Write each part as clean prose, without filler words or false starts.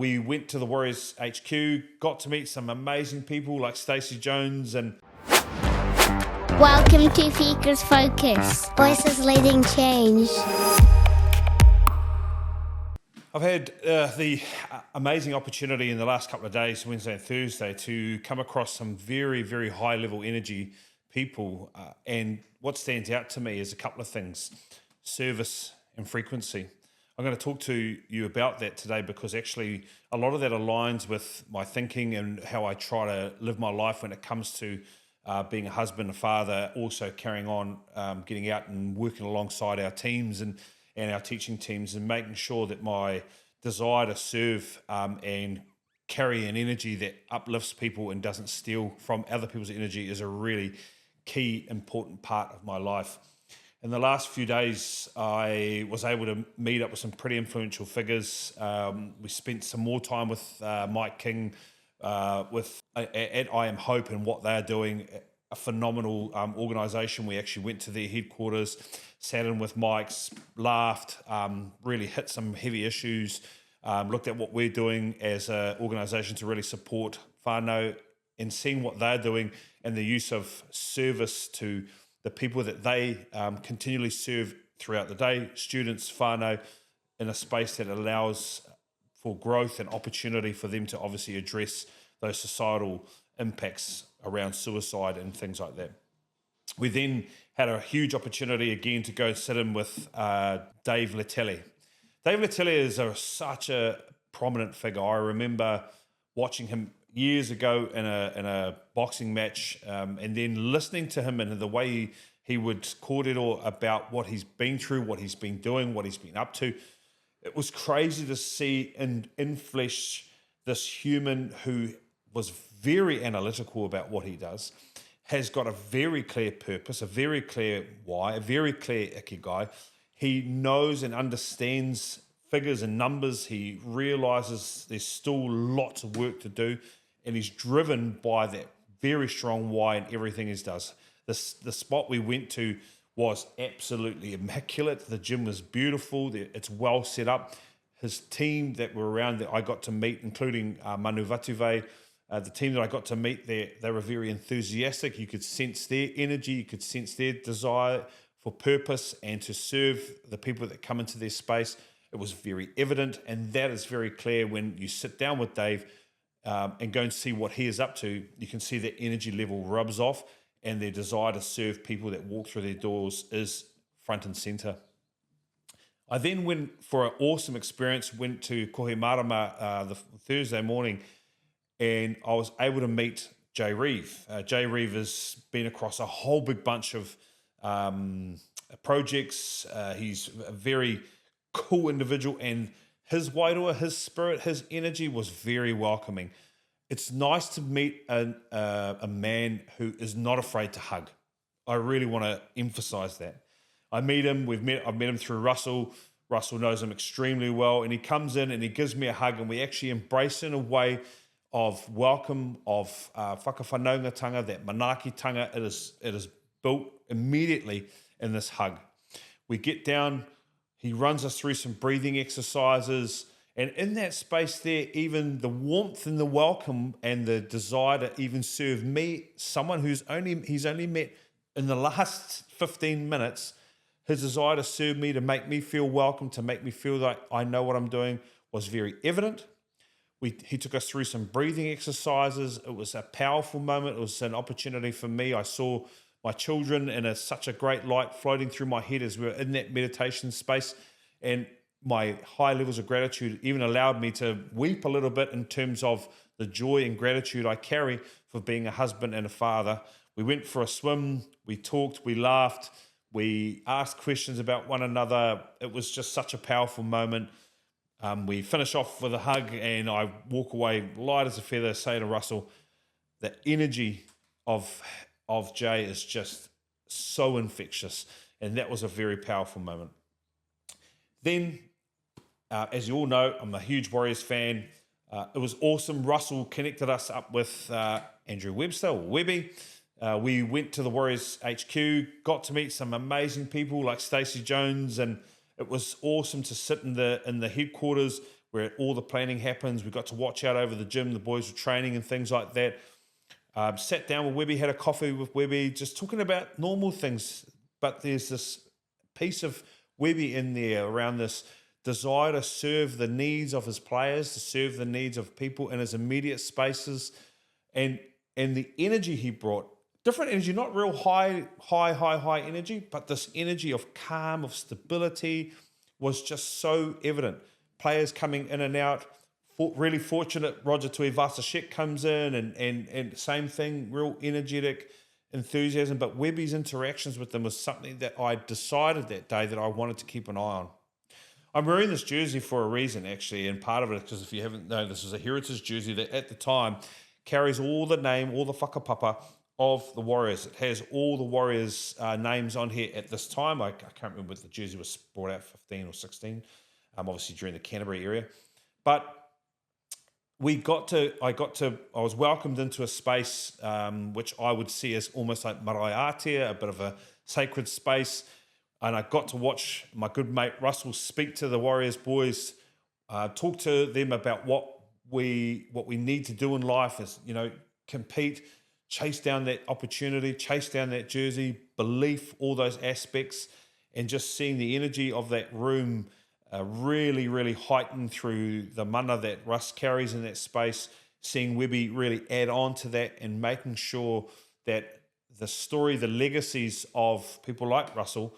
We went to the Warriors HQ, got to meet some amazing people like Stacey Jones and... Welcome to Fika's Focus. Voices leading change. I've had the amazing opportunity in the last couple of days, Wednesday and Thursday, to come across some very, very high-level energy people. And what stands out to me is a couple of things: service and frequency. I'm going to talk to you about that today because actually a lot of that aligns with my thinking and how I try to live my life when it comes to being a husband, a father, also carrying on, getting out and working alongside our teams and our teaching teams and making sure that my desire to serve and carry an energy that uplifts people and doesn't steal from other people's energy is a really key, important part of my life. In the last few days, I was able to meet up with some pretty influential figures. We spent some more time with Mike King at I Am Hope and what they're doing. A phenomenal organisation. We actually went to their headquarters, sat in with Mike's, laughed, really hit some heavy issues, looked at what we're doing as an organisation to really support whānau and seeing what they're doing and the use of service to the people that they continually serve throughout the day, students, whānau, in a space that allows for growth and opportunity for them to obviously address those societal impacts around suicide and things like that. We then had a huge opportunity again to go sit in with Dave Letele. Dave Letele is such a prominent figure. I remember watching him years ago in a boxing match and then listening to him and the way he would kōrero about what he's been through, what he's been doing, what he's been up to. It was crazy to see in flesh this human who was very analytical about what he does, has got a very clear purpose, a very clear why, a very clear ikigai. He knows and understands figures and numbers. He realizes there's still lots of work to do, and he's driven by that very strong why in everything he does. The spot we went to was absolutely immaculate. The gym was beautiful. It's well set up. His team that were around that I got to meet, including Manu Vatuve, the team that I got to meet there, they were very enthusiastic. You could sense their energy. You could sense their desire for purpose and to serve the people that come into their space. It was very evident, and that is very clear when you sit down with Dave and go and see what he is up to. You can see their energy level rubs off, and their desire to serve people that walk through their doors is front and centre. I then went for an awesome experience, went to Kohimarama the Thursday morning, and I was able to meet Jay Reeves. Jay Reeves has been across a whole big bunch of projects. He's a very cool individual, and his wairua, his spirit, his energy was very welcoming. It's nice to meet a man who is not afraid to hug. I really want to emphasize that. I've met him through Russell. Russell knows him extremely well, and he comes in and he gives me a hug, and we actually embrace in a way of welcome, of whakawhanaungatanga, that manaakitanga. It is built immediately in this hug. We get down, he runs us through some breathing exercises, and in that space there, even the warmth and the welcome and the desire to even serve me, someone he's only met in the last 15 minutes, his desire to serve me, to make me feel welcome, to make me feel like I know what I'm doing, was very evident. He took us through some breathing exercises. It was a powerful moment. It was an opportunity for me. I saw my children in such a great light floating through my head as we were in that meditation space, and my high levels of gratitude even allowed me to weep a little bit in terms of the joy and gratitude I carry for being a husband and a father. We went for a swim, we talked, we laughed, we asked questions about one another. It was just such a powerful moment. We finish off with a hug, and I walk away light as a feather, say to Russell, the energy of Jay is just so infectious, and that was a very powerful moment. Then, as you all know, I'm a huge Warriors fan. It was awesome. Russell connected us up with Andrew Webster, or Webby. We went to the Warriors HQ, got to meet some amazing people like Stacey Jones, and it was awesome to sit in the headquarters where all the planning happens. We got to watch out over the gym. The boys were training and things like that. Sat down with Webby, had a coffee with Webby, just talking about normal things. But there's this piece of Webby in there around this desire to serve the needs of his players, to serve the needs of people in his immediate spaces, and the energy he brought, different energy, not real high energy, but this energy of calm, of stability was just so evident. Players coming in and out, really fortunate. Roger Tuivasa-Sheck comes in and same thing, real energetic enthusiasm. But Webby's interactions with them was something that I decided that day that I wanted to keep an eye on. I'm wearing this jersey for a reason, actually, and part of it is because if you haven't known, this is a heritage jersey that at the time carries all the name, all the whakapapa of the Warriors. It has all the Warriors' names on here at this time. I can't remember if the jersey was brought out 15 or 16, obviously during the Canterbury area. But I was welcomed into a space which I would see as almost like marae ātea, a bit of a sacred space. And I got to watch my good mate Russell speak to the Warriors boys, talk to them about what we need to do in life is, compete, chase down that opportunity, chase down that jersey, belief, all those aspects, and just seeing the energy of that room really, really heighten through the mana that Russ carries in that space, seeing Webby really add on to that and making sure that the story, the legacies of people like Russell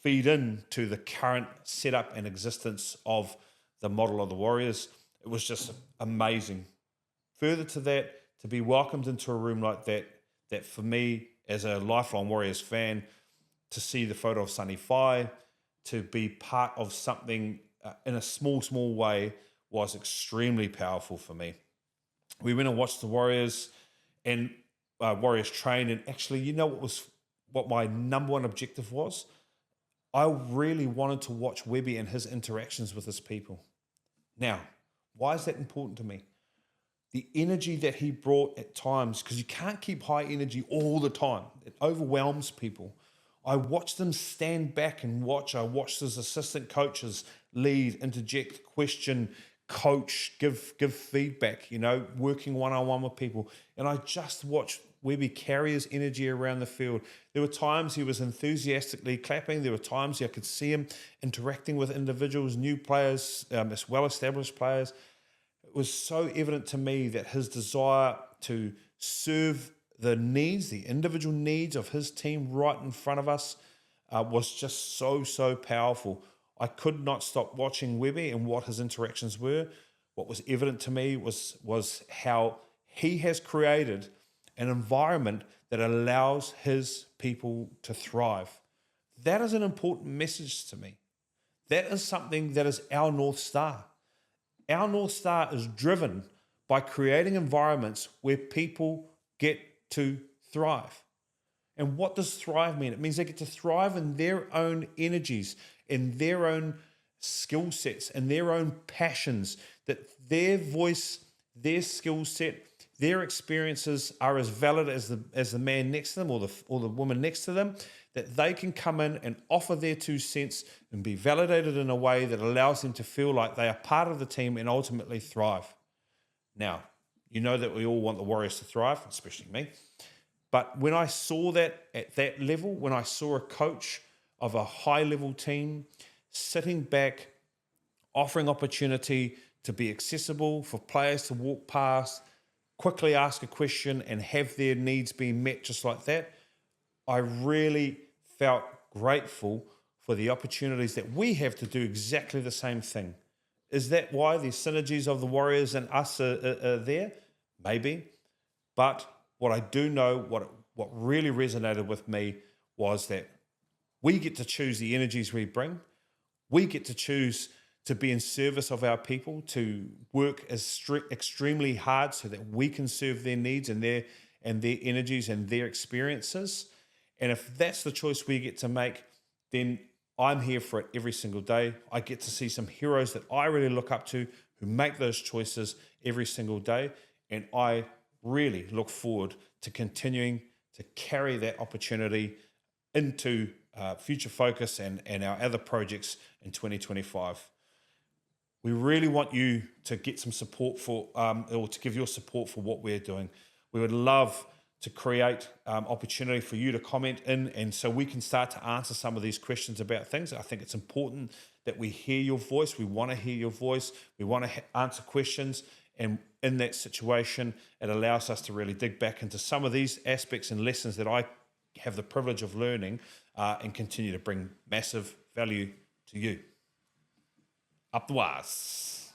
feed into the current setup and existence of the model of the Warriors. It was just amazing. Further to that, to be welcomed into a room like that for me as a lifelong Warriors fan, to see the photo of Sunny Fai, to be part of something in a small way was extremely powerful for me. We went and watched the Warriors and Warriors train, and actually, what my number one objective was? I really wanted to watch Webby and his interactions with his people. Now, why is that important to me? The energy that he brought at times, because you can't keep high energy all the time. It overwhelms people. I watched them stand back and watch. I watched his assistant coaches lead, interject, question, coach, give feedback, working one-on-one with people. And I just watched Webby carry his energy around the field. There were times he was enthusiastically clapping. There were times I could see him interacting with individuals, new players, as well-established players. It was so evident to me that his desire to serve the needs, the individual needs of his team right in front of us was just so powerful. I could not stop watching Webby and what his interactions were. What was evident to me was how he has created an environment that allows his people to thrive. That is an important message to me. That is something that is our North Star. Our North Star is driven by creating environments where people get to thrive. And what does thrive mean? It means they get to thrive in their own energies, in their own skill sets, and their own passions, that their voice, their skill set, their experiences are as valid as the man next to them or the woman next to them, that they can come in and offer their 2 cents and be validated in a way that allows them to feel like they are part of the team and ultimately thrive. Now, you know that we all want the Warriors to thrive, especially me. But when I saw that at that level, when I saw a coach of a high-level team sitting back, offering opportunity to be accessible for players to walk past, quickly ask a question and have their needs being met just like that, I really felt grateful for the opportunities that we have to do exactly the same thing. Is that why the synergies of the Warriors and us are there? Maybe. But what I do know, what really resonated with me was that we get to choose the energies we bring. We get to choose to be in service of our people, to work extremely hard so that we can serve their needs and their energies and their experiences. And if that's the choice we get to make, then I'm here for it every single day. I get to see some heroes that I really look up to who make those choices every single day. And I really look forward to continuing to carry that opportunity into Future Focus and our other projects in 2025. We really want you to get some support for, or to give your support for what we're doing. We would love to create opportunity for you to comment in, and so we can start to answer some of these questions about things. I think it's important that we hear your voice. We want to hear your voice. We want to answer questions, and in that situation, it allows us to really dig back into some of these aspects and lessons that I have the privilege of learning, and continue to bring massive value to you. Up the wires.